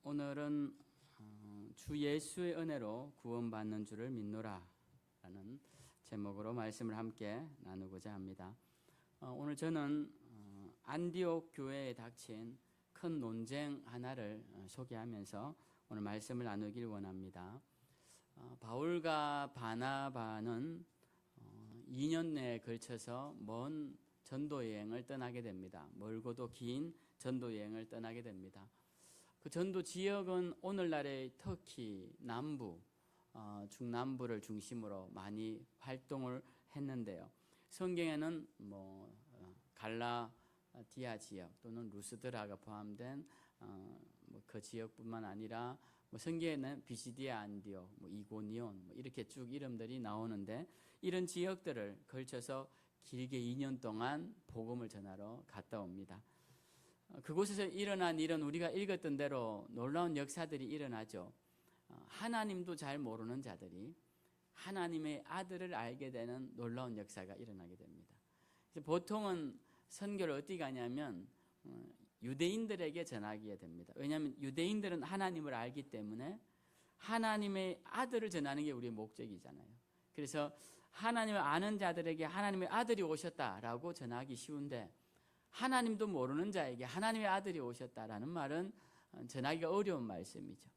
오늘은 주 예수의 은혜로 구원받는 줄을 믿노라 라는 제목으로 말씀을 함께 나누고자 합니다. 오늘 저는 안디옥 교회에 닥친 큰 논쟁 하나를 소개하면서 오늘 말씀을 나누길 원합니다. 바울과 바나바는 2년 내에 걸쳐서 먼 전도여행을 떠나게 됩니다. 멀고도 긴 전도여행을 떠나게 됩니다. 그 전도 지역은 오늘날의 터키 남부, 중남부를 중심으로 많이 활동을 했는데요. 성경에는 갈라디아 지역 또는 루스드라가 포함된 그 지역뿐만 아니라 성경에는 비시디아 안디옥, 이고니온 이렇게 쭉 이름들이 나오는데 이런 지역들을 걸쳐서 길게 2년 동안 복음을 전하러 갔다 옵니다. 그곳에서 일어난 일은 우리가 읽었던 대로 놀라운 역사들이 일어나죠. 하나님도 잘 모르는 자들이 하나님의 아들을 알게 되는 놀라운 역사가 일어나게 됩니다. 보통은 선교를 어떻게 가냐면 유대인들에게 전하게 됩니다. 왜냐하면 유대인들은 하나님을 알기 때문에 하나님의 아들을 전하는 게 우리의 목적이잖아요. 그래서 하나님을 아는 자들에게 하나님의 아들이 오셨다라고 전하기 쉬운데 하나님도 모르는 자에게 하나님의 아들이 오셨다라는 말은 전하기가 어려운 말씀이죠.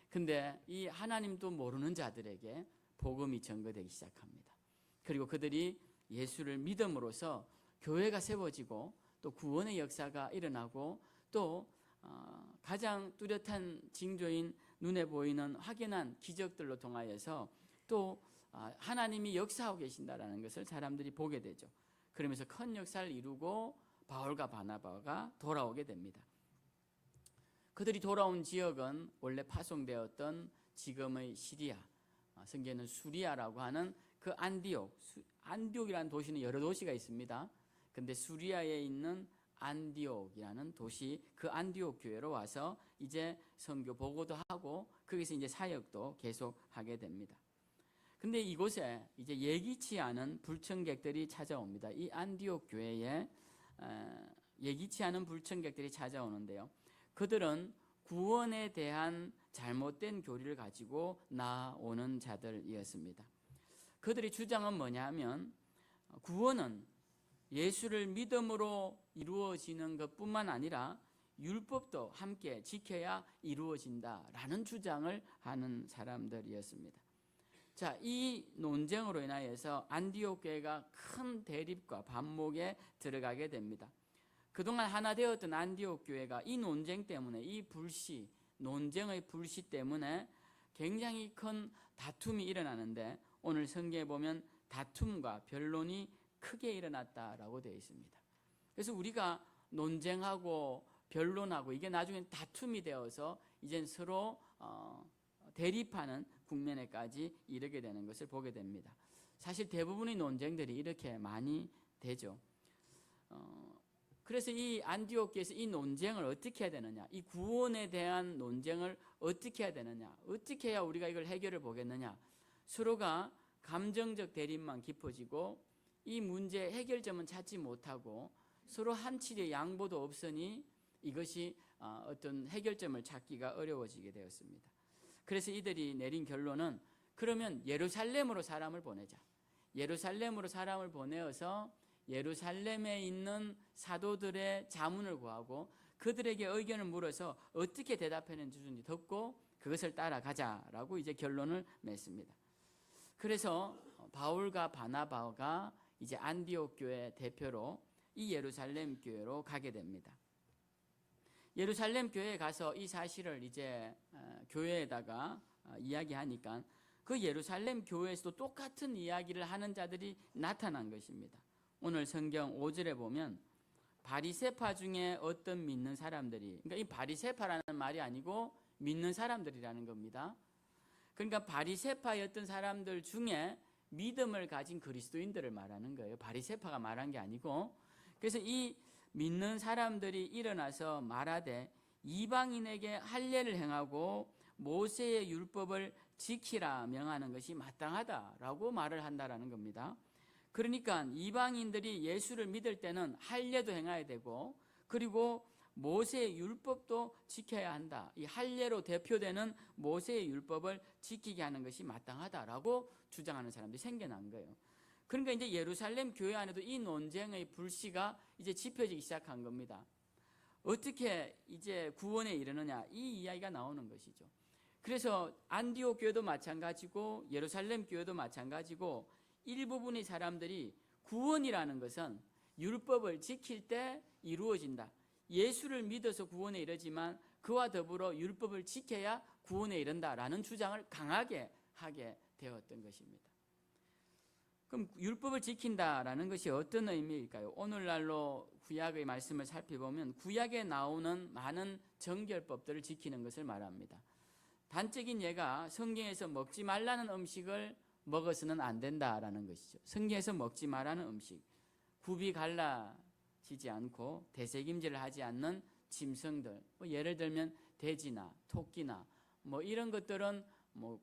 근데 이 하나님도 모르는 자들에게 복음이 전거되기 시작합니다. 그리고 그들이 예수를 믿음으로써 교회가 세워지고 또 구원의 역사가 일어나고 또 가장 뚜렷한 징조인 눈에 보이는 확연한 기적들로 통하여서 또 하나님이 역사하고 계신다라는 것을 사람들이 보게 되죠. 그러면서 큰 역사를 이루고 바울과 바나바가 돌아오게 됩니다. 그들이 돌아온 지역은 원래 파송되었던 지금의 시리아, 성경에는 수리아라고 하는 그 안디옥이라는 도시는 여러 도시가 있습니다. 근데 수리아에 있는 안디옥이라는 도시, 그 안디옥 교회로 와서 이제 선교 보고도 하고 거기서 이제 사역도 계속하게 됩니다. 근데 이곳에 이제 예기치 않은 불청객들이 찾아옵니다. 이 안디옥 교회에 예기치 않은 불청객들이 찾아오는데요. 그들은 구원에 대한 잘못된 교리를 가지고 나오는 자들이었습니다. 그들의 주장은 뭐냐 하면 구원은 예수를 믿음으로 이루어지는 것뿐만 아니라 율법도 함께 지켜야 이루어진다라는 주장을 하는 사람들이었습니다. 자, 이 논쟁으로 인하여서 안디옥 교회가 큰 대립과 반목에 들어가게 됩니다. 그동안 하나 되었던 안디옥 교회가 이 논쟁 때문에 이 논쟁의 불씨 때문에 굉장히 큰 다툼이 일어나는데 오늘 성경에 보면 다툼과 변론이 크게 일어났다라고 되어 있습니다. 그래서 우리가 논쟁하고 변론하고 이게 나중에 다툼이 되어서 이젠 서로 대립하는 국면에까지 이르게 되는 것을 보게 됩니다. 사실 대부분의 논쟁들이 이렇게 많이 되죠. 그래서 이 안디옥 교회에서 이 논쟁을 어떻게 해야 되느냐, 이 구원에 대한 논쟁을 어떻게 해야 되느냐, 어떻게 해야 우리가 이걸 해결을 보겠느냐, 서로가 감정적 대립만 깊어지고 이 문제의 해결점은 찾지 못하고 서로 한치의 양보도 없으니 이것이 어떤 해결점을 찾기가 어려워지게 되었습니다. 그래서 이들이 내린 결론은 그러면 예루살렘으로 사람을 보내자. 예루살렘으로 사람을 보내어서 예루살렘에 있는 사도들의 자문을 구하고 그들에게 의견을 물어서 어떻게 대답하는 주는지 듣고 그것을 따라가자라고 이제 결론을 맺습니다. 그래서 바울과 바나바가 이제 안디옥 교회 대표로 이 예루살렘 교회로 가게 됩니다. 예루살렘 교회에 가서 이 사실을 이제 교회에다가 이야기하니까 그 예루살렘 교회에서도 똑같은 이야기를 하는 자들이 나타난 것입니다. 오늘 성경 5절에 보면 바리새파 중에 어떤 믿는 사람들이, 그러니까 이 바리새파라는 말이 아니고 믿는 사람들이라는 겁니다. 그러니까 바리새파였던 사람들 중에 믿음을 가진 그리스도인들을 말하는 거예요. 바리새파가 말한 게 아니고. 그래서 이 믿는 사람들이 일어나서 말하되 이방인에게 할례를 행하고 모세의 율법을 지키라 명하는 것이 마땅하다라고 말을 한다라는 겁니다. 그러니까 이방인들이 예수를 믿을 때는 할례도 행해야 되고 그리고 모세의 율법도 지켜야 한다. 이 할례로 대표되는 모세의 율법을 지키게 하는 것이 마땅하다라고 주장하는 사람들이 생겨난 거예요. 그러니까 이제 예루살렘 교회 안에도 이 논쟁의 불씨가 이제 지펴지기 시작한 겁니다. 어떻게 이제 구원에 이르느냐, 이 이야기가 나오는 것이죠. 그래서 안디옥 교회도 마찬가지고 예루살렘 교회도 마찬가지고 일부분의 사람들이 구원이라는 것은 율법을 지킬 때 이루어진다. 예수를 믿어서 구원에 이르지만 그와 더불어 율법을 지켜야 구원에 이른다라는 주장을 강하게 하게 되었던 것입니다. 그럼 율법을 지킨다라는 것이 어떤 의미일까요? 오늘날로 구약의 말씀을 살펴보면 구약에 나오는 많은 정결법들을 지키는 것을 말합니다. 단적인 예가 성경에서 먹지 말라는 음식을 먹어서는 안 된다라는 것이죠. 성경에서 먹지 말라는 음식, 굽이 갈라지지 않고 대세김질을 하지 않는 짐승들, 예를 들면 돼지나 토끼나 이런 것들은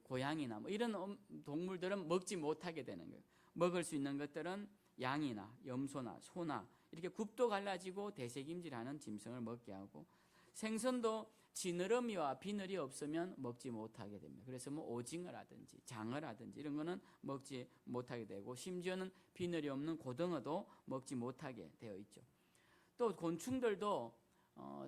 고양이나 이런 동물들은 먹지 못하게 되는 거예요. 먹을 수 있는 것들은 양이나 염소나 소나 이렇게 굽도 갈라지고 대세김질하는 짐승을 먹게 하고, 생선도 지느러미와 비늘이 없으면 먹지 못하게 됩니다. 그래서 오징어라든지 장어라든지 이런 거는 먹지 못하게 되고, 심지어는 비늘이 없는 고등어도 먹지 못하게 되어 있죠. 또 곤충들도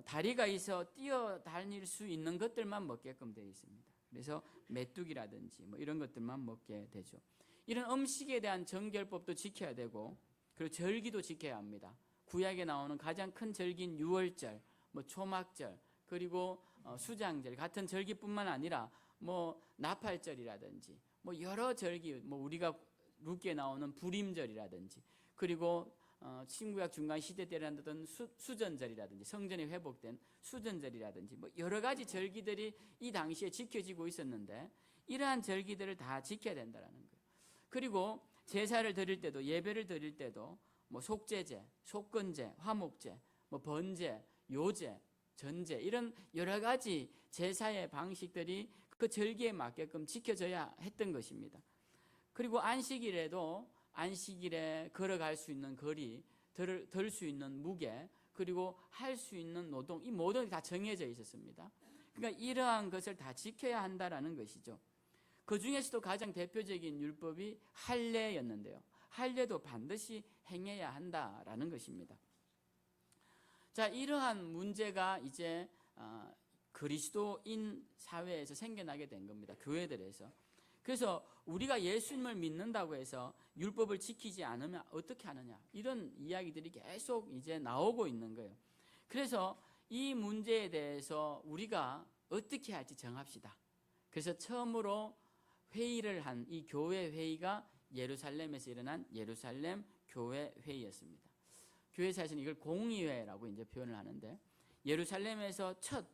다리가 있어 뛰어다닐 수 있는 것들만 먹게끔 되어 있습니다. 그래서 메뚜기라든지 이런 것들만 먹게 되죠. 이런 음식에 대한 정결법도 지켜야 되고, 그리고 절기도 지켜야 합니다. 구약에 나오는 가장 큰 절기인 유월절, 초막절, 그리고 수장절 같은 절기뿐만 아니라 나팔절이라든지 여러 절기, 우리가 룻기에 나오는 불임절이라든지, 그리고 신구약 중간 시대 때 일어났던 수전절이라든지 성전이 회복된 수전절이라든지 여러 가지 절기들이 이 당시에 지켜지고 있었는데, 이러한 절기들을 다 지켜야 된다는 거예요. 그리고 제사를 드릴 때도, 예배를 드릴 때도 속죄제, 속건제, 화목제, 번제, 요제, 전제, 이런 여러 가지 제사의 방식들이 그 절기에 맞게끔 지켜져야 했던 것입니다. 그리고 안식일에도 안식일에 걸어갈 수 있는 거리, 들 수 있는 무게, 그리고 할 수 있는 노동, 이 모든 게 다 정해져 있었습니다. 그러니까 이러한 것을 다 지켜야 한다라는 것이죠. 그 중에서도 가장 대표적인 율법이 할례였는데요. 할례도 반드시 행해야 한다라는 것입니다. 자, 이러한 문제가 이제 그리스도인 사회에서 생겨나게 된 겁니다. 교회들에서. 그래서 우리가 예수님을 믿는다고 해서 율법을 지키지 않으면 어떻게 하느냐, 이런 이야기들이 계속 이제 나오고 있는 거예요. 그래서 이 문제에 대해서 우리가 어떻게 할지 정합시다. 그래서 처음으로 회의를 한 이 교회 회의가 예루살렘에서 일어난 예루살렘 교회 회의였습니다. 교회사에서는 이걸 공의회라고 이제 표현을 하는데, 예루살렘에서 첫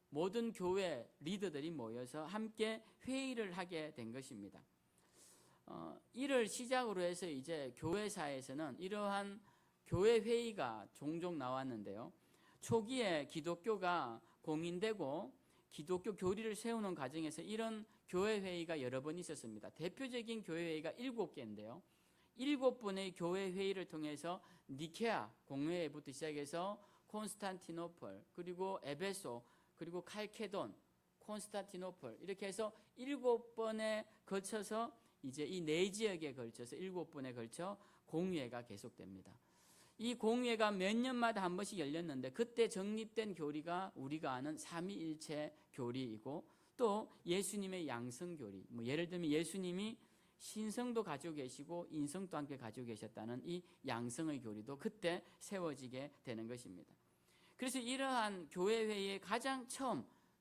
모든 교회 리더들이 모여서 함께 회의를 하게 된 것입니다. 이를 시작으로 해서 이제 교회사에서는 이러한 교회 회의가 종종 나왔는데요. 초기에 기독교가 공인되고 기독교 교리를 세우는 과정에서 이런 교회 회의가 여러 번 있었습니다. 대표적인 교회 회의가 7개인데요. 7번의 교회 회의를 통해서 니케아 공회부터 시작해서 콘스탄티노플, 그리고 에베소, 그리고 칼케돈, 콘스탄티노플, 이렇게 해서 7번에 걸쳐서 이제 이 네 지역에 걸쳐서 7번에 걸쳐 공회가 계속됩니다. 이 공회가 몇 년마다 한 번씩 열렸는데, 그때 정립된 교리가 우리가 아는 삼위일체 교리이고, 또 예수님의 양성교리, 예를 들면 예수님이 신성도 가지고 계시고 인성도 함께 가지고 계셨다는 이 양성의 교리도 그때 세워지게 되는 것입니다. 그래서 이러한 교회회의의 가장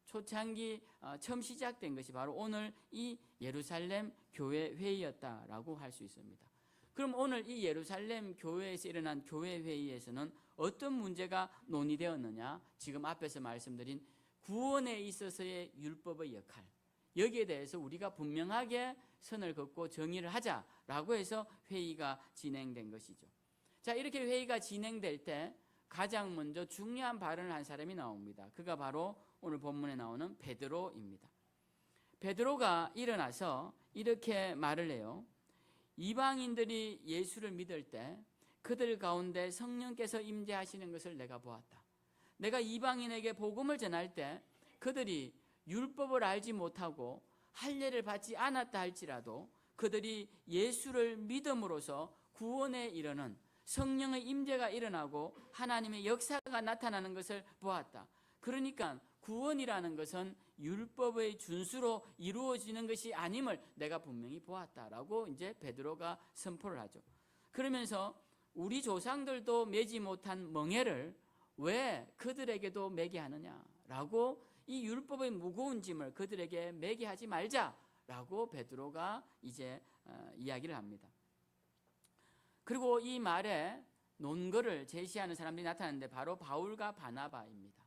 초창기 처음 시작된 것이 바로 오늘 이 예루살렘 교회회의였다라고 할 수 있습니다. 그럼 오늘 이 예루살렘 교회에서 일어난 교회회의에서는 어떤 문제가 논의되었느냐? 지금 앞에서 말씀드린 구원에 있어서의 율법의 역할, 여기에 대해서 우리가 분명하게 선을 긋고 정의를 하자라고 해서 회의가 진행된 것이죠. 자, 이렇게 회의가 진행될 때 가장 먼저 중요한 발언을 한 사람이 나옵니다. 그가 바로 오늘 본문에 나오는 베드로입니다. 베드로가 일어나서 이렇게 말을 해요. 이방인들이 예수를 믿을 때 그들 가운데 성령께서 임재하시는 것을 내가 보았다. 내가 이방인에게 복음을 전할 때 그들이 율법을 알지 못하고 할례를 받지 않았다 할지라도 그들이 예수를 믿음으로써 구원에 이르는 성령의 임재가 일어나고 하나님의 역사가 나타나는 것을 보았다. 그러니까 구원이라는 것은 율법의 준수로 이루어지는 것이 아님을 내가 분명히 보았다라고 이제 베드로가 선포를 하죠. 그러면서 우리 조상들도 매지 못한 멍에를 왜 그들에게도 매게 하느냐라고 이 율법의 무거운 짐을 그들에게 매게 하지 말자라고 베드로가 이제 이야기를 합니다. 그리고 이 말에 논거를 제시하는 사람들이 나타나는데 바로 바울과 바나바입니다.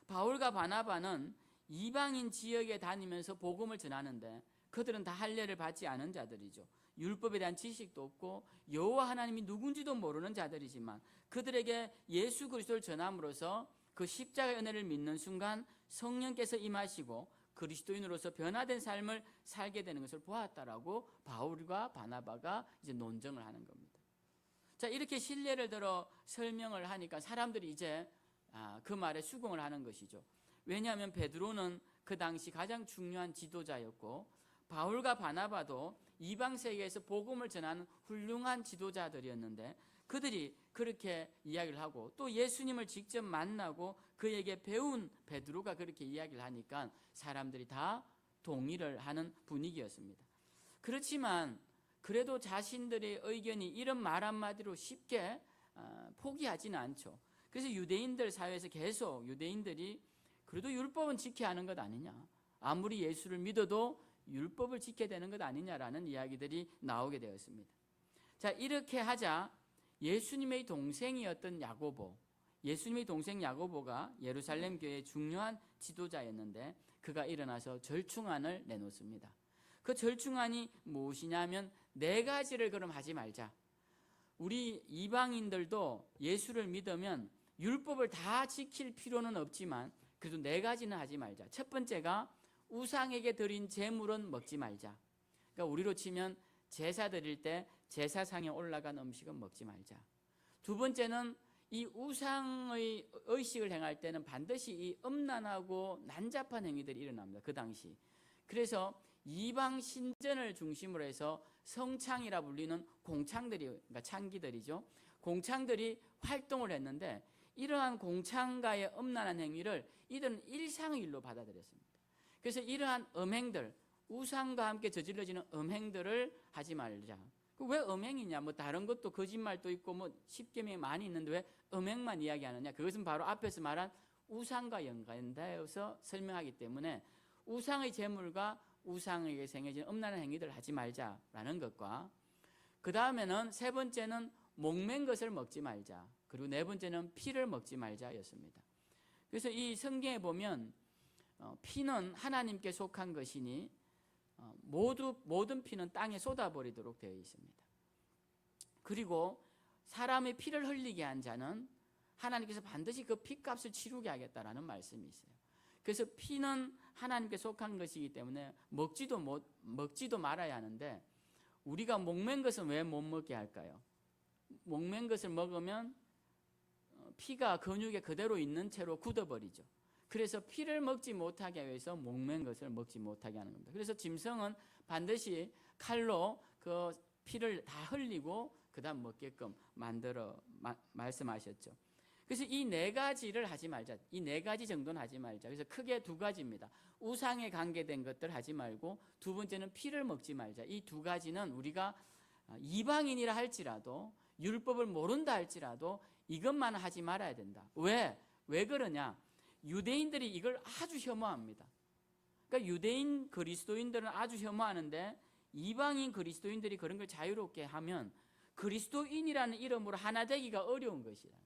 바울과 바나바는 이방인 지역에 다니면서 복음을 전하는데 그들은 다 할례를 받지 않은 자들이죠. 율법에 대한 지식도 없고 여호와 하나님이 누군지도 모르는 자들이지만 그들에게 예수 그리스도를 전함으로써 그 십자가의 은혜를 믿는 순간 성령께서 임하시고 그리스도인으로서 변화된 삶을 살게 되는 것을 보았다라고 바울과 바나바가 이제 논증을 하는 겁니다. 자, 이렇게 신뢰를 들어 설명을 하니까 사람들이 이제 그 말에 수긍을 하는 것이죠. 왜냐하면 베드로는 그 당시 가장 중요한 지도자였고 바울과 바나바도 이방 세계에서 복음을 전하는 훌륭한 지도자들이었는데 그들이 그렇게 이야기를 하고 또 예수님을 직접 만나고 그에게 배운 베드로가 그렇게 이야기를 하니까 사람들이 다 동의를 하는 분위기였습니다. 그렇지만 그래도 자신들의 의견이 이런 말 한마디로 쉽게 포기하지는 않죠. 그래서 유대인들 사회에서 계속 유대인들이 그래도 율법은 지켜야 하는 것 아니냐, 아무리 예수를 믿어도 율법을 지켜야 되는 것 아니냐라는 이야기들이 나오게 되었습니다. 자, 이렇게 하자 예수님의 동생이었던 야고보, 예수님의 동생 야고보가 예루살렘 교회의 중요한 지도자였는데 그가 일어나서 절충안을 내놓습니다. 그 절충안이 무엇이냐면 4가지를 그럼 하지 말자. 우리 이방인들도 예수를 믿으면 율법을 다 지킬 필요는 없지만 그래도 4가지는 하지 말자. 첫 번째가 우상에게 드린 제물은 먹지 말자. 그러니까 우리로 치면 제사 드릴 때 제사상에 올라간 음식은 먹지 말자. 두 번째는 이 우상의 의식을 행할 때는 반드시 이 음란하고 난잡한 행위들이 일어납니다. 그 당시. 그래서 이방 신전을 중심으로 해서 성창이라 불리는 공창들이, 그러니까 창기들이죠. 공창들이 활동을 했는데 이러한 공창가의 음란한 행위를 이들은 일상의 일로 받아들였습니다. 그래서 이러한 음행들, 우상과 함께 저질러지는 음행들을 하지 말자. 왜 음행이냐? 뭐 다른 것도 거짓말도 있고 뭐 십계명이 많이 있는데 왜 음행만 이야기하느냐? 그것은 바로 앞에서 말한 우상과 연관되어서 설명하기 때문에 우상의 제물과 우상에게 생겨지는 음란한 행위들을 하지 말자라는 것과 그 다음에는 세 번째는 목맨 것을 먹지 말자. 그리고 네 번째는 피를 먹지 말자였습니다. 그래서 이 성경에 보면 피는 하나님께 속한 것이니 모든 피는 땅에 쏟아버리도록 되어 있습니다. 그리고 사람의 피를 흘리게 한 자는 하나님께서 반드시 그 피값을 치르게 하겠다라는 말씀이 있어요. 그래서 피는 하나님께 속한 것이기 때문에 먹지도 말아야 하는데 우리가 목맨 것은 왜 못 먹게 할까요? 목맨 것을 먹으면 피가 근육에 그대로 있는 채로 굳어버리죠. 그래서 피를 먹지 못하게 위해서 목맨 것을 먹지 못하게 하는 겁니다. 그래서 짐승은 반드시 칼로 그 피를 다 흘리고 그 다음 먹게끔 만들어 말씀하셨죠. 그래서 이 4가지를 하지 말자. 이 4가지 정도는 하지 말자. 그래서 크게 2가지입니다. 우상에 관계된 것들 하지 말고 두 번째는 피를 먹지 말자. 이 2가지는 우리가 이방인이라 할지라도 율법을 모른다 할지라도 이것만 하지 말아야 된다. 왜 그러냐? 유대인들이 이걸 아주 혐오합니다. 그러니까 유대인 그리스도인들은 아주 혐오하는데 이방인 그리스도인들이 그런 걸 자유롭게 하면 그리스도인이라는 이름으로 하나 되기가 어려운 것이다.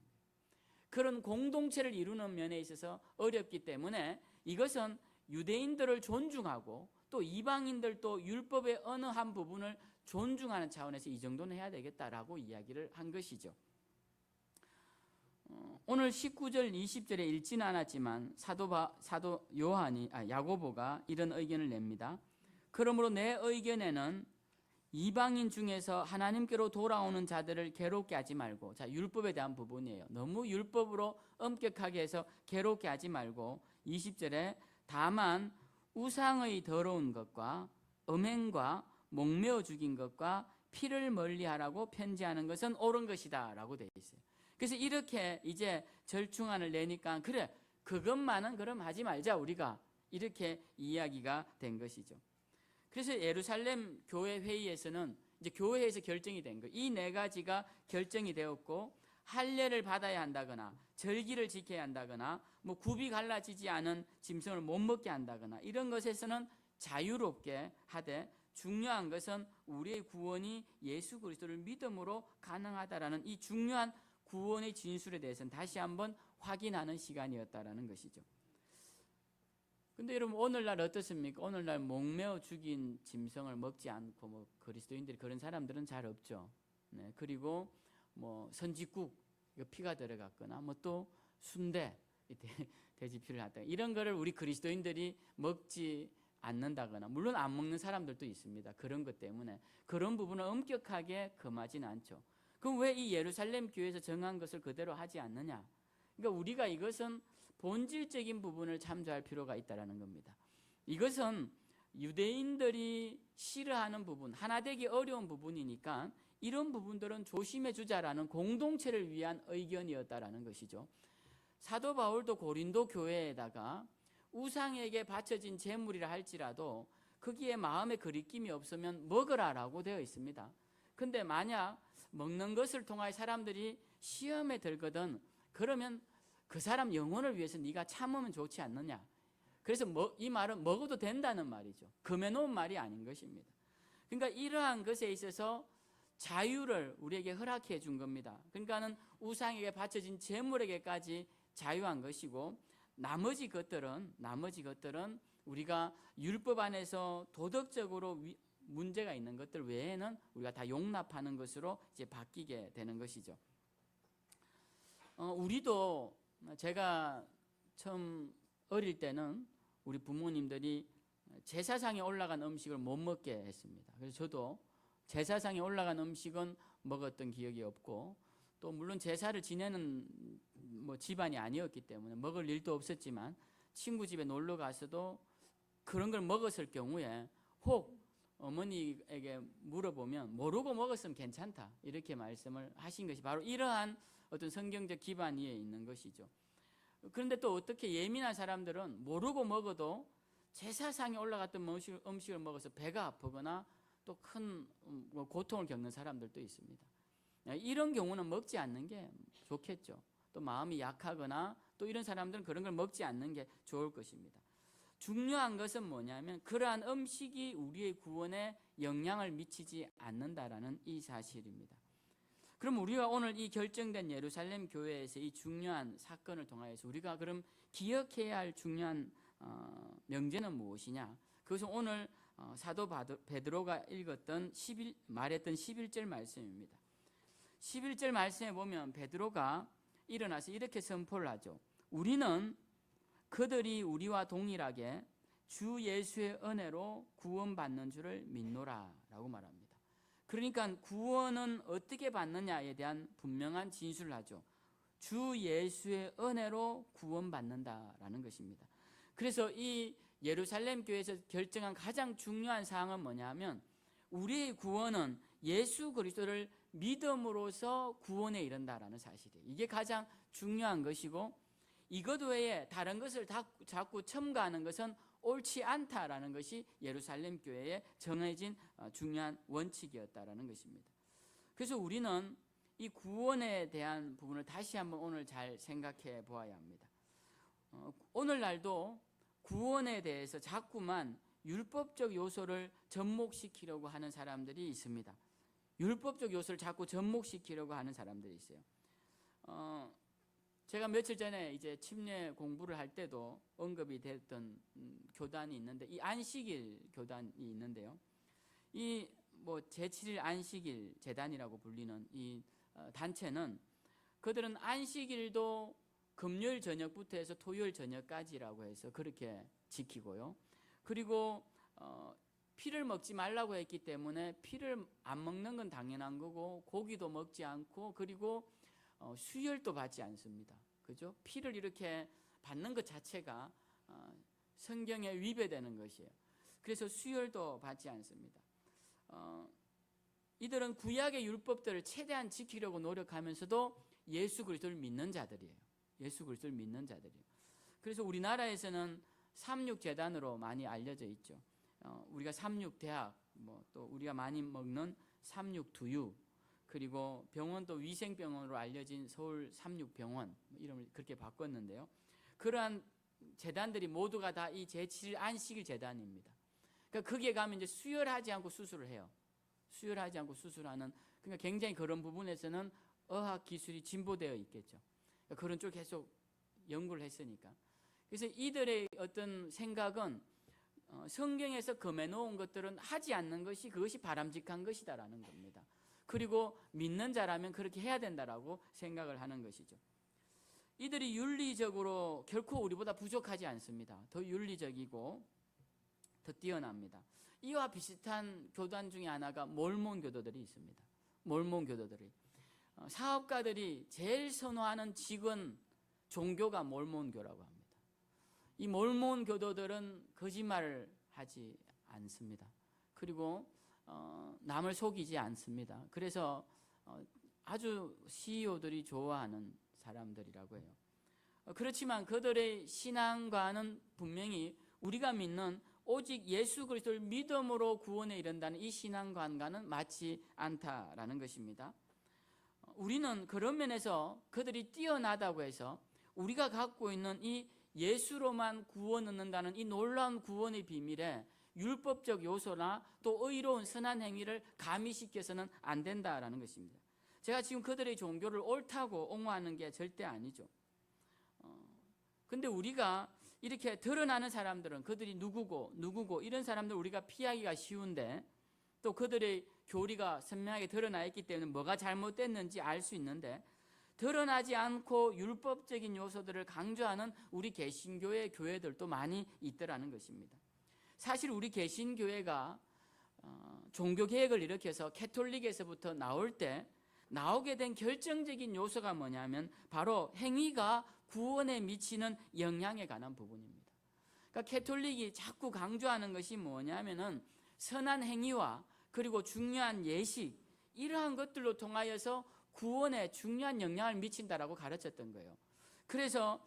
그런 공동체를 이루는 면에 있어서 어렵기 때문에 이것은 유대인들을 존중하고 또 이방인들도 율법의 어느 한 부분을 존중하는 차원에서 이 정도는 해야 되겠다라고 이야기를 한 것이죠. 오늘 19절 20절에 읽지는 않았지만 사도 야고보가 이런 의견을 냅니다. 그러므로 내 의견에는 이방인 중에서 하나님께로 돌아오는 자들을 괴롭게 하지 말고, 자, 율법에 대한 부분이에요. 너무 율법으로 엄격하게 해서 괴롭게 하지 말고, 20절에 다만 우상의 더러운 것과 음행과 목매어 죽인 것과 피를 멀리하라고 편지하는 것은 옳은 것이다 라고 되어 있어요. 그래서 이렇게 이제 절충안을 내니까, 그래, 그것만은 그럼 하지 말자 우리가, 이렇게 이야기가 된 것이죠. 그래서 예루살렘 교회 회의에서는 이제 교회에서 결정이 된 거예요. 이 네 가지가 결정이 되었고, 할례를 받아야 한다거나 절기를 지켜야 한다거나 뭐 굽이 갈라지지 않은 짐승을 못 먹게 한다거나 이런 것에서는 자유롭게 하되, 중요한 것은 우리의 구원이 예수 그리스도를 믿음으로 가능하다라는 이 중요한 구원의 진술에 대해서는 다시 한번 확인하는 시간이었다라는 것이죠. 근데 여러분, 오늘날 어떻습니까? 오늘날 목매어 죽인 짐승을 먹지 않고, 뭐 그리스도인들이 그런 사람들은 잘 없죠. 네, 그리고 뭐 선지국 이거 피가 들어갔거나, 뭐 또 순대 돼지 피를 하다, 이런 거를 우리 그리스도인들이 먹지 않는다거나, 물론 안 먹는 사람들도 있습니다. 그런 것 때문에 그런 부분은 엄격하게 금하지는 않죠. 그럼 왜 이 예루살렘 교회에서 정한 것을 그대로 하지 않느냐? 그러니까 우리가 이것은 본질적인 부분을 참조할 필요가 있다는 겁니다. 이것은 유대인들이 싫어하는 부분, 하나 되기 어려운 부분이니까 이런 부분들은 조심해 주자라는 공동체를 위한 의견이었다라는 것이죠. 사도 바울도 고린도 교회에다가 우상에게 바쳐진 제물이라 할지라도 거기에 마음에 거리낌이 없으면 먹으라라고 되어 있습니다. 근데 만약 먹는 것을 통하여 사람들이 시험에 들거든, 그러면 그 사람 영혼을 위해서 네가 참으면 좋지 않느냐. 그래서 이 말은 먹어도 된다는 말이죠. 금해놓은 말이 아닌 것입니다. 그러니까 이러한 것에 있어서 자유를 우리에게 허락해 준 겁니다. 그러니까는 우상에게 바쳐진 제물에게까지 자유한 것이고, 나머지 것들은 우리가 율법 안에서 도덕적으로 문제가 있는 것들 외에는 우리가 다 용납하는 것으로 이제 바뀌게 되는 것이죠. 우리도, 제가 처음 어릴 때는 우리 부모님들이 제사상에 올라간 음식을 못 먹게 했습니다. 그래서 저도 제사상에 올라간 음식은 먹었던 기억이 없고, 또 물론 제사를 지내는 뭐 집안이 아니었기 때문에 먹을 일도 없었지만, 친구 집에 놀러 가서도 그런 걸 먹었을 경우에 혹 어머니에게 물어보면 모르고 먹었으면 괜찮다, 이렇게 말씀을 하신 것이 바로 이러한 어떤 성경적 기반 위에 있는 것이죠. 그런데 또 어떻게 예민한 사람들은 모르고 먹어도 제사상에 올라갔던 음식을 먹어서 배가 아프거나 또 큰 고통을 겪는 사람들도 있습니다. 이런 경우는 먹지 않는 게 좋겠죠. 또 마음이 약하거나 또 이런 사람들은 그런 걸 먹지 않는 게 좋을 것입니다. 중요한 것은 뭐냐면, 그러한 음식이 우리의 구원에 영향을 미치지 않는다라는 이 사실입니다. 그럼 우리가 오늘 이 결정된 예루살렘 교회에서 이 중요한 사건을 통하여서 우리가 그럼 기억해야 할 중요한 명제는 무엇이냐? 그것은 오늘 사도 베드로가 말했던 11절 말씀입니다. 11절 말씀에 보면 베드로가 일어나서 이렇게 선포를 하죠. 우리는 그들이 우리와 동일하게 주 예수의 은혜로 구원받는 줄을 믿노라 라고 말합니다. 그러니까 구원은 어떻게 받느냐에 대한 분명한 진술을 하죠. 주 예수의 은혜로 구원받는다라는 것입니다. 그래서 이 예루살렘 교회에서 결정한 가장 중요한 사항은 뭐냐면, 우리의 구원은 예수 그리스도를 믿음으로써 구원에 이른다라는 사실이에요. 이게 가장 중요한 것이고, 이것 외에 다른 것을 자꾸 첨가하는 것은 옳지 않다라는 것이 예루살렘 교회에 정해진 중요한 원칙이었다라는 것입니다. 그래서 우리는 이 구원에 대한 부분을 다시 한번 오늘 잘 생각해 보아야 합니다. 오늘날도 구원에 대해서 자꾸만 율법적 요소를 접목시키려고 하는 사람들이 있습니다. 율법적 요소를 자꾸 접목시키려고 하는 사람들이 있어요. 제가 며칠 전에 이제 침례 공부를 할 때도 언급이 됐던 교단이 있는데, 이 안식일 교단이 있는데요. 이 뭐 제7일 안식일 재단이라고 불리는 이 단체는, 그들은 안식일도 금요일 저녁부터 해서 토요일 저녁까지라고 해서 그렇게 지키고요. 그리고 피를 먹지 말라고 했기 때문에 피를 안 먹는 건 당연한 거고, 고기도 먹지 않고, 그리고 수혈도 받지 않습니다. 그죠? 피를 이렇게 받는 것 자체가 성경에 위배되는 것이에요. 그래서 수혈도 받지 않습니다. 이들은 구약의 율법들을 최대한 지키려고 노력하면서도 예수 그리스도를 믿는 자들이에요. 예수 그리스도를 믿는 자들이에요. 그래서 우리나라에서는 삼육재단으로 많이 알려져 있죠. 우리가 삼육대학, 또 우리가 많이 먹는 삼육두유, 그리고 병원도 위생병원으로 알려진 서울 삼육병원, 이름을 그렇게 바꿨는데요. 그러한 재단들이 모두가 다 이 제7일 안식일 재단입니다. 그러니까 거기에 가면 이제 수혈하지 않고 수술을 해요. 수혈하지 않고 수술하는, 그러니까 굉장히 그런 부분에서는 의학 기술이 진보되어 있겠죠. 그러니까 그런 쪽 계속 연구를 했으니까. 그래서 이들의 어떤 생각은 성경에서 금해놓은 것들은 하지 않는 것이, 그것이 바람직한 것이다라는 겁니다. 그리고 믿는 자라면 그렇게 해야 된다라고 생각을 하는 것이죠. 이들이 윤리적으로 결코 우리보다 부족하지 않습니다. 더 윤리적이고 더 뛰어납니다. 이와 비슷한 교단 중에 하나가 몰몬 교도들이 있습니다. 몰몬 교도들이, 사업가들이 제일 선호하는 직원 종교가 몰몬교라고 합니다. 이 몰몬 교도들은 거짓말을 하지 않습니다. 그리고 남을 속이지 않습니다. 그래서 아주 CEO들이 좋아하는 사람들이라고 해요. 그렇지만 그들의 신앙과는 분명히 우리가 믿는 오직 예수 그리스도를 믿음으로 구원에 이른다는 이 신앙관과는 맞지 않다라는 것입니다. 우리는 그런 면에서 그들이 뛰어나다고 해서 우리가 갖고 있는 이 예수로만 구원 얻는다는 이 놀라운 구원의 비밀에 율법적 요소나 또 의로운 선한 행위를 가미시켜서는 안 된다라는 것입니다. 제가 지금 그들의 종교를 옳다고 옹호하는 게 절대 아니죠. 근데 우리가 이렇게 드러나는 사람들은 그들이 누구고 이런 사람들 우리가 피하기가 쉬운데, 또 그들의 교리가 선명하게 드러나 있기 때문에 뭐가 잘못됐는지 알 수 있는데, 드러나지 않고 율법적인 요소들을 강조하는 우리 개신교의 교회들도 많이 있더라는 것입니다. 사실 우리 개신교회가 종교개혁을 일으켜서 캐톨릭에서부터 나오게 된 결정적인 요소가 뭐냐면 바로 행위가 구원에 미치는 영향에 관한 부분입니다. 그러니까 캐톨릭이 자꾸 강조하는 것이 뭐냐면은 선한 행위와 그리고 중요한 예식, 이러한 것들로 통하여서 구원에 중요한 영향을 미친다라고 가르쳤던 거예요. 그래서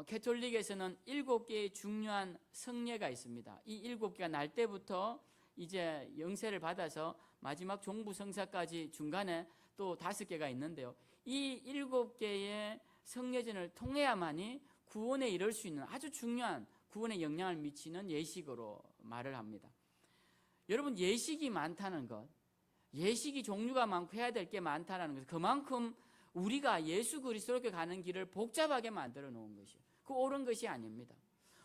캐톨릭에서는 7개의 중요한 성례가 있습니다. 이 7개가 날 때부터 이제 영세를 받아서 마지막 종부 성사까지 중간에 또 5개가 있는데요. 이 7개의 성례전을 통해야만이 구원에 이를 수 있는 아주 중요한 구원에 영향을 미치는 예식으로 말을 합니다. 여러분, 예식이 많다는 것, 예식이 종류가 많고 해야 될 게 많다는 것, 그만큼 우리가 예수 그리스도께 가는 길을 복잡하게 만들어 놓은 것이에요. 그 옳은 것이 아닙니다.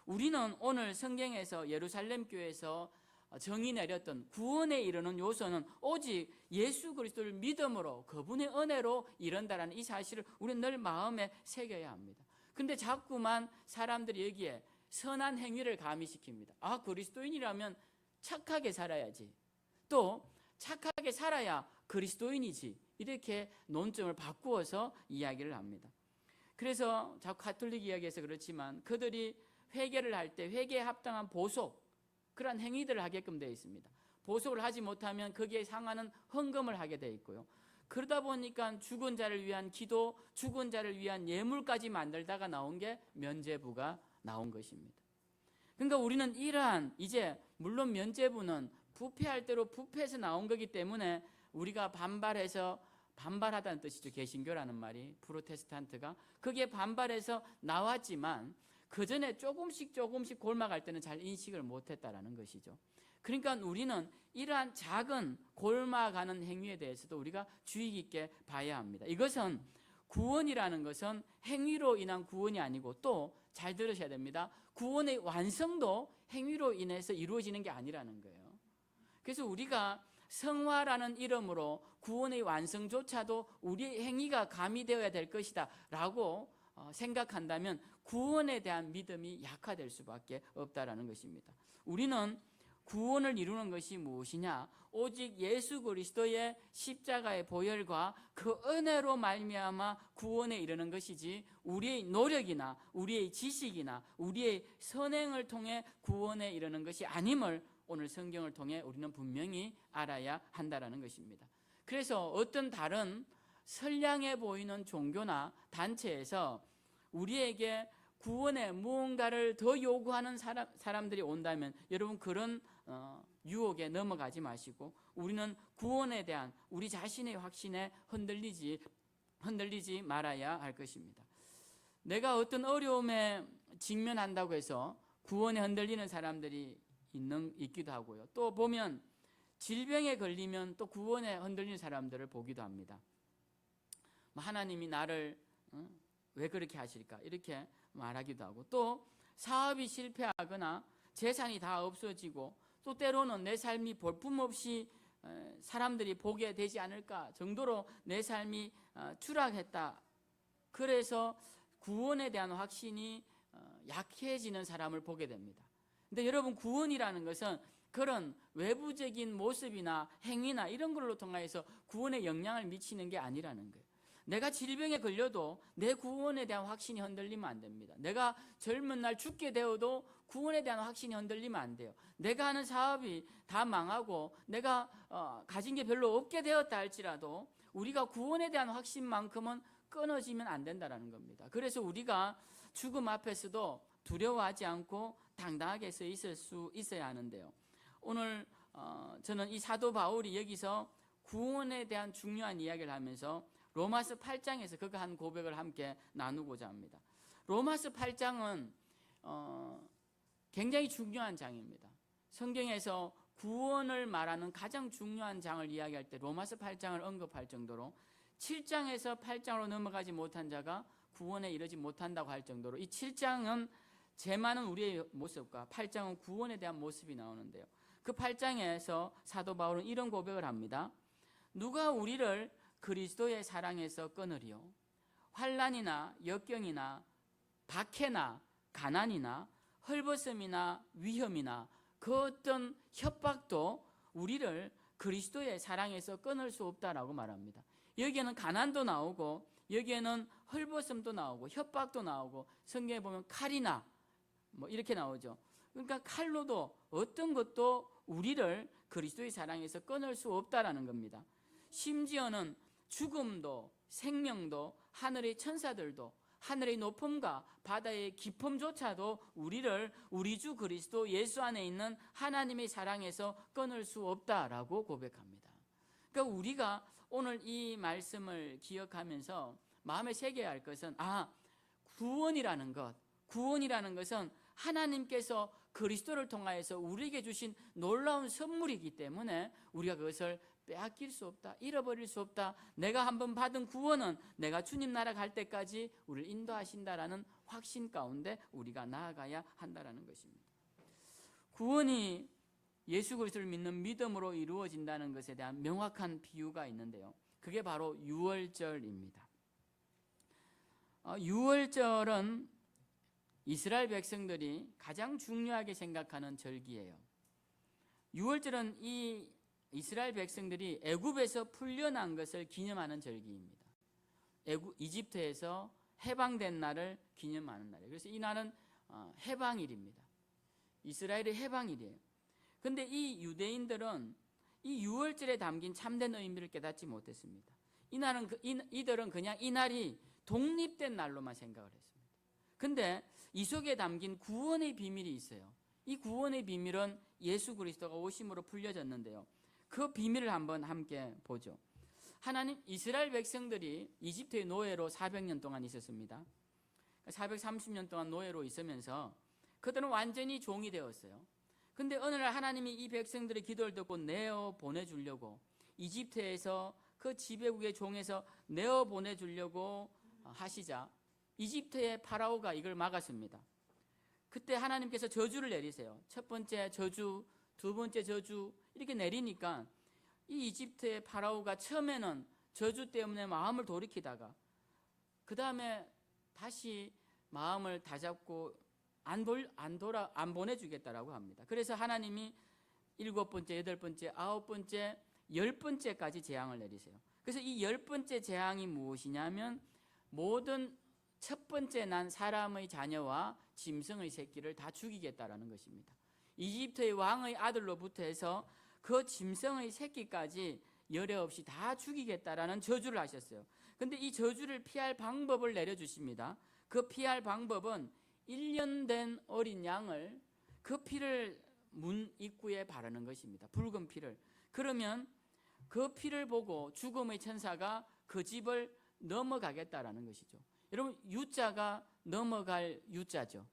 우리는 오늘 성경에서 예루살렘 교회에서 정의 내렸던 구원에 이르는 요소는 오직 예수 그리스도를 믿음으로 그분의 은혜로 이른다라는 이 사실을 우리는 늘 마음에 새겨야 합니다. 근데 자꾸만 사람들이 여기에 선한 행위를 가미시킵니다. 아, 그리스도인이라면 착하게 살아야지, 또 착하게 살아야 그리스도인이지, 이렇게 논점을 바꾸어서 이야기를 합니다. 그래서 자꾸 가톨릭 이야기에서 그렇지만 그들이 회개를 할 때 회개에 합당한 보속, 그런 행위들을 하게끔 되어 있습니다. 보속을 하지 못하면 거기에 상하는 헌금을 하게 되어 있고요. 그러다 보니까 죽은 자를 위한 기도, 죽은 자를 위한 예물까지 만들다가 나온 게 면죄부가 나온 것입니다. 그러니까 우리는 이러한, 이제 물론 면죄부는 부패할 대로 부패해서 나온 거기 때문에 우리가 반발하다는 뜻이죠. 개신교라는 말이, 프로테스탄트가 거기에 반발해서 나왔지만 그 전에 조금씩 골마갈 때는 잘 인식을 못했다라는 것이죠. 그러니까 우리는 이러한 작은 골마가는 행위에 대해서도 우리가 주의 깊게 봐야 합니다. 이것은 구원이라는 것은 행위로 인한 구원이 아니고, 또 잘 들으셔야 됩니다. 구원의 완성도 행위로 인해서 이루어지는 게 아니라는 거예요. 그래서 우리가 성화라는 이름으로 구원의 완성조차도 우리의 행위가 가미되어야 될 것이다 라고 생각한다면 구원에 대한 믿음이 약화될 수밖에 없다라는 것입니다. 우리는 구원을 이루는 것이 무엇이냐? 오직 예수 그리스도의 십자가의 보혈과 그 은혜로 말미암아 구원에 이르는 것이지, 우리의 노력이나 우리의 지식이나 우리의 선행을 통해 구원에 이르는 것이 아님을 오늘 성경을 통해 우리는 분명히 알아야 한다라는 것입니다. 그래서 어떤 다른 선량해 보이는 종교나 단체에서 우리에게 구원에 무언가를 더 요구하는 사람들이 온다면 여러분 그런 유혹에 넘어가지 마시고 우리는 구원에 대한 우리 자신의 확신에 흔들리지 말아야 할 것입니다. 내가 어떤 어려움에 직면한다고 해서 구원에 흔들리는 사람들이 있기도 하고요. 또 보면 질병에 걸리면 또 구원에 흔들리는 사람들을 보기도 합니다. 하나님이 나를 왜 그렇게 하실까 이렇게 말하기도 하고, 또 사업이 실패하거나 재산이 다 없어지고, 또 때로는 내 삶이 볼품없이 사람들이 보게 되지 않을까 정도로 내 삶이 추락했다. 그래서 구원에 대한 확신이 약해지는 사람을 보게 됩니다. 근데 여러분, 구원이라는 것은 그런 외부적인 모습이나 행위나 이런 걸로 통해서 구원에 영향을 미치는 게 아니라는 거예요. 내가 질병에 걸려도 내 구원에 대한 확신이 흔들리면 안 됩니다. 내가 젊은 날 죽게 되어도 구원에 대한 확신이 흔들리면 안 돼요. 내가 하는 사업이 다 망하고 내가 가진 게 별로 없게 되었다 할지라도 우리가 구원에 대한 확신만큼은 끊어지면 안 된다는 겁니다. 그래서 우리가 죽음 앞에서도 두려워하지 않고 당당하게 서 있을 수 있어야 하는데요. 오늘 저는 이 사도 바울이 여기서 구원에 대한 중요한 이야기를 하면서 로마서 8장에서 그가 한 고백을 함께 나누고자 합니다. 로마서 8장은 굉장히 중요한 장입니다. 성경에서 구원을 말하는 가장 중요한 장을 이야기할 때 로마서 8장을 언급할 정도로 7장에서 8장으로 넘어가지 못한 자가 구원에 이르지 못한다고 할 정도로 이 7장은 재만은 우리의 모습과 8장은 구원에 대한 모습이 나오는데요. 그 8장에서 사도 바울은 이런 고백을 합니다. 누가 우리를 그리스도의 사랑에서 끊으리요? 환난이나 역경이나 박해나 가난이나 헐벗음이나 위험이나 그 어떤 협박도 우리를 그리스도의 사랑에서 끊을 수 없다라고 말합니다. 여기에는 가난도 나오고 여기에는 헐벗음도 나오고 협박도 나오고 성경에 보면 칼이나 뭐 이렇게 나오죠. 그러니까 칼로도 어떤 것도 우리를 그리스도의 사랑에서 끊을 수 없다라는 겁니다. 심지어는 죽음도 생명도 하늘의 천사들도 하늘의 높음과 바다의 깊음조차도 우리를 우리 주 그리스도 예수 안에 있는 하나님의 사랑에서 끊을 수 없다라고 고백합니다. 그러니까 우리가 오늘 이 말씀을 기억하면서 마음에 새겨야 할 것은 구원이라는 것은 하나님께서 그리스도를 통하여서 우리에게 주신 놀라운 선물이기 때문에 우리가 그것을 빼앗길 수 없다, 잃어버릴 수 없다. 내가 한번 받은 구원은 내가 주님 나라 갈 때까지 우리를 인도하신다라는 확신 가운데 우리가 나아가야 한다라는 것입니다. 구원이 예수 그리스도를 믿는 믿음으로 이루어진다는 것에 대한 명확한 비유가 있는데요. 그게 바로 유월절입니다. 유월절은 이스라엘 백성들이 가장 중요하게 생각하는 절기예요. 유월절은 이 이스라엘 백성들이 애굽에서 풀려난 것을 기념하는 절기입니다. 이집트에서 해방된 날을 기념하는 날이에요. 그래서 이 날은 해방일입니다. 이스라엘의 해방일이에요. 그런데 이 유대인들은 이 유월절에 담긴 참된 의미를 깨닫지 못했습니다. 이들은 그냥 이 날이 독립된 날로만 생각을 했습니다. 그런데 이 속에 담긴 구원의 비밀이 있어요. 이 구원의 비밀은 예수 그리스도가 오심으로 풀려졌는데요. 그 비밀을 한번 함께 보죠. 하나님, 이스라엘 백성들이 이집트의 노예로 400년 동안 있었습니다. 430년 동안 노예로 있으면서 그들은 완전히 종이 되었어요. 근데 어느 날 하나님이 이 백성들의 기도를 듣고 내어 보내주려고 이집트에서 그 지배국의 종에서 내어 보내주려고 하시자 이집트의 파라오가 이걸 막았습니다. 그때 하나님께서 저주를 내리세요. 첫 번째 저주, 두 번째 저주 이렇게 내리니까 이 이집트의 파라오가 처음에는 저주 때문에 마음을 돌이키다가 그 다음에 다시 마음을 다잡고 안 보내주겠다라고 합니다. 그래서 하나님이 7번째, 8번째, 9번째, 10번째까지 재앙을 내리세요. 그래서 이 10번째 재앙이 무엇이냐면 모든 첫 번째 난 사람의 자녀와 짐승의 새끼를 다 죽이겠다라는 것입니다. 이집트의 왕의 아들로부터 해서 그 짐승의 새끼까지 열애 없이 다 죽이겠다라는 저주를 하셨어요. 근데 이 저주를 피할 방법을 내려주십니다. 그 피할 방법은 1년 된 어린 양을 그 피를 문 입구에 바르는 것입니다. 붉은 피를. 그러면 그 피를 보고 죽음의 천사가 그 집을 넘어가겠다라는 것이죠. 여러분, 유자가 넘어갈 유자죠.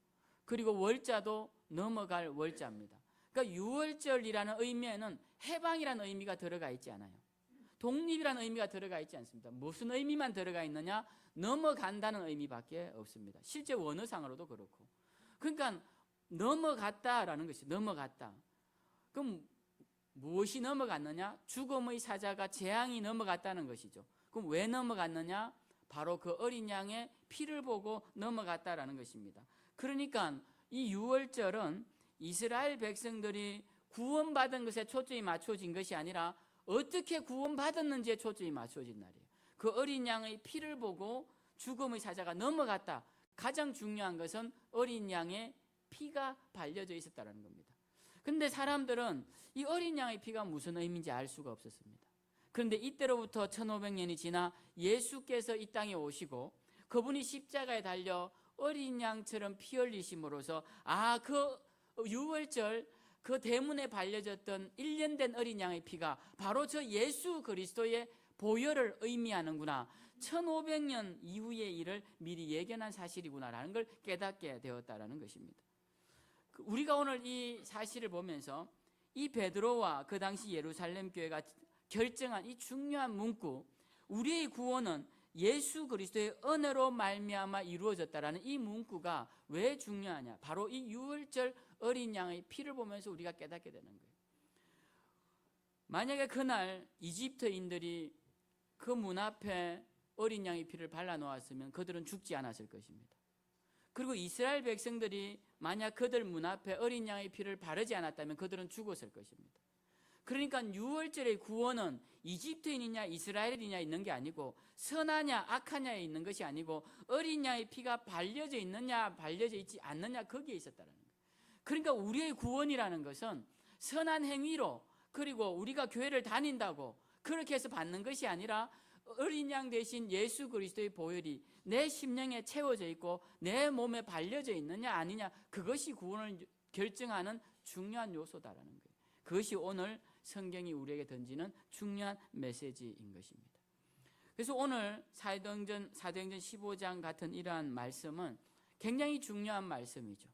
그리고 월자도 넘어갈 월자입니다. 그러니까 유월절이라는 의미에는 해방이라는 의미가 들어가 있지 않아요. 독립이라는 의미가 들어가 있지 않습니다. 무슨 의미만 들어가 있느냐? 넘어간다는 의미밖에 없습니다. 실제 원어상으로도 그렇고. 그러니까 넘어갔다라는 것이 넘어갔다. 그럼 무엇이 넘어갔느냐? 죽음의 사자가 재앙이 넘어갔다는 것이죠. 그럼 왜 넘어갔느냐? 바로 그 어린 양의 피를 보고 넘어갔다라는 것입니다. 그러니까 이 유월절은 이스라엘 백성들이 구원받은 것에 초점이 맞춰진 것이 아니라 어떻게 구원받았는지에 초점이 맞춰진 날이에요. 그 어린 양의 피를 보고 죽음의 사자가 넘어갔다. 가장 중요한 것은 어린 양의 피가 발려져 있었다는 겁니다. 그런데 사람들은 이 어린 양의 피가 무슨 의미인지 알 수가 없었습니다. 그런데 이때로부터 1500년이 지나 예수께서 이 땅에 오시고 그분이 십자가에 달려 어린 양처럼 피 흘리심으로써 그 유월절 그 대문에 발려졌던 1년 된 어린 양의 피가 바로 저 예수 그리스도의 보혈을 의미하는구나. 1500년 이후의 일을 미리 예견한 사실이구나라는 걸 깨닫게 되었다라는 것입니다. 우리가 오늘 이 사실을 보면서 이 베드로와 그 당시 예루살렘 교회가 결정한 이 중요한 문구, 우리의 구원은 예수 그리스도의 은혜로 말미암아 이루어졌다라는 이 문구가 왜 중요하냐? 바로 이 유월절 어린 양의 피를 보면서 우리가 깨닫게 되는 거예요. 만약에 그날 이집트인들이 그 문 앞에 어린 양의 피를 발라놓았으면 그들은 죽지 않았을 것입니다. 그리고 이스라엘 백성들이 만약 그들 문 앞에 어린 양의 피를 바르지 않았다면 그들은 죽었을 것입니다. 그러니까 유월절의 구원은 이집트인이냐 이스라엘이냐 있는 게 아니고 선하냐 악하냐에 있는 것이 아니고 어린 양의 피가 발려져 있느냐 발려져 있지 않느냐 거기에 있었다는 거예요. 그러니까 우리의 구원이라는 것은 선한 행위로 그리고 우리가 교회를 다닌다고 그렇게 해서 받는 것이 아니라 어린 양 대신 예수 그리스도의 보혈이 내 심령에 채워져 있고 내 몸에 발려져 있느냐 아니냐 그것이 구원을 결정하는 중요한 요소다라는 거예요. 그것이 오늘 성경이 우리에게 던지는 중요한 메시지인 것입니다. 그래서 오늘 사도행전 15장 같은 이러한 말씀은 굉장히 중요한 말씀이죠.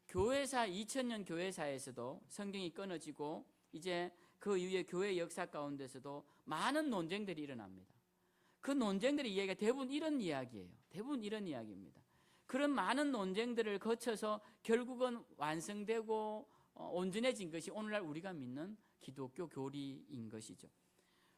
교회사 2000년 교회사에서도 성경이 끊어지고 이제 그 이후에 교회 역사 가운데서도 많은 논쟁들이 일어납니다. 그 논쟁들의 이야기가 대부분 이런 이야기예요. 대부분 이런 이야기입니다. 그런 많은 논쟁들을 거쳐서 결국은 완성되고 온전해진 것이 오늘날 우리가 믿는 기독교 교리인 것이죠.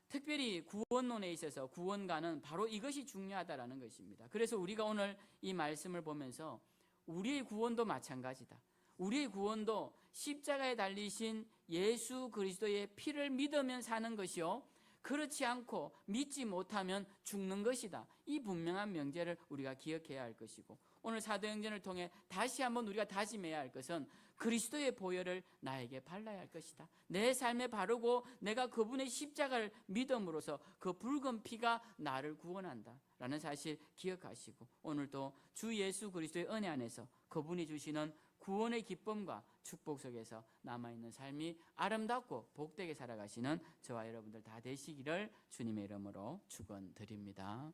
특별히 구원론에 있어서 구원가는 바로 이것이 중요하다라는 것입니다. 그래서 우리가 오늘 이 말씀을 보면서 우리의 구원도 마찬가지다. 우리의 구원도 십자가에 달리신 예수 그리스도의 피를 믿으면 사는 것이요 그렇지 않고 믿지 못하면 죽는 것이다. 이 분명한 명제를 우리가 기억해야 할 것이고 오늘 사도행전을 통해 다시 한번 우리가 다짐해야 할 것은 그리스도의 보혈을 나에게 발라야 할 것이다. 내 삶에 바르고 내가 그분의 십자가를 믿음으로써 그 붉은 피가 나를 구원한다 라는 사실 기억하시고 오늘도 주 예수 그리스도의 은혜 안에서 그분이 주시는 구원의 기쁨과 축복 속에서 남아있는 삶이 아름답고 복되게 살아가시는 저와 여러분들 다 되시기를 주님의 이름으로 축원드립니다.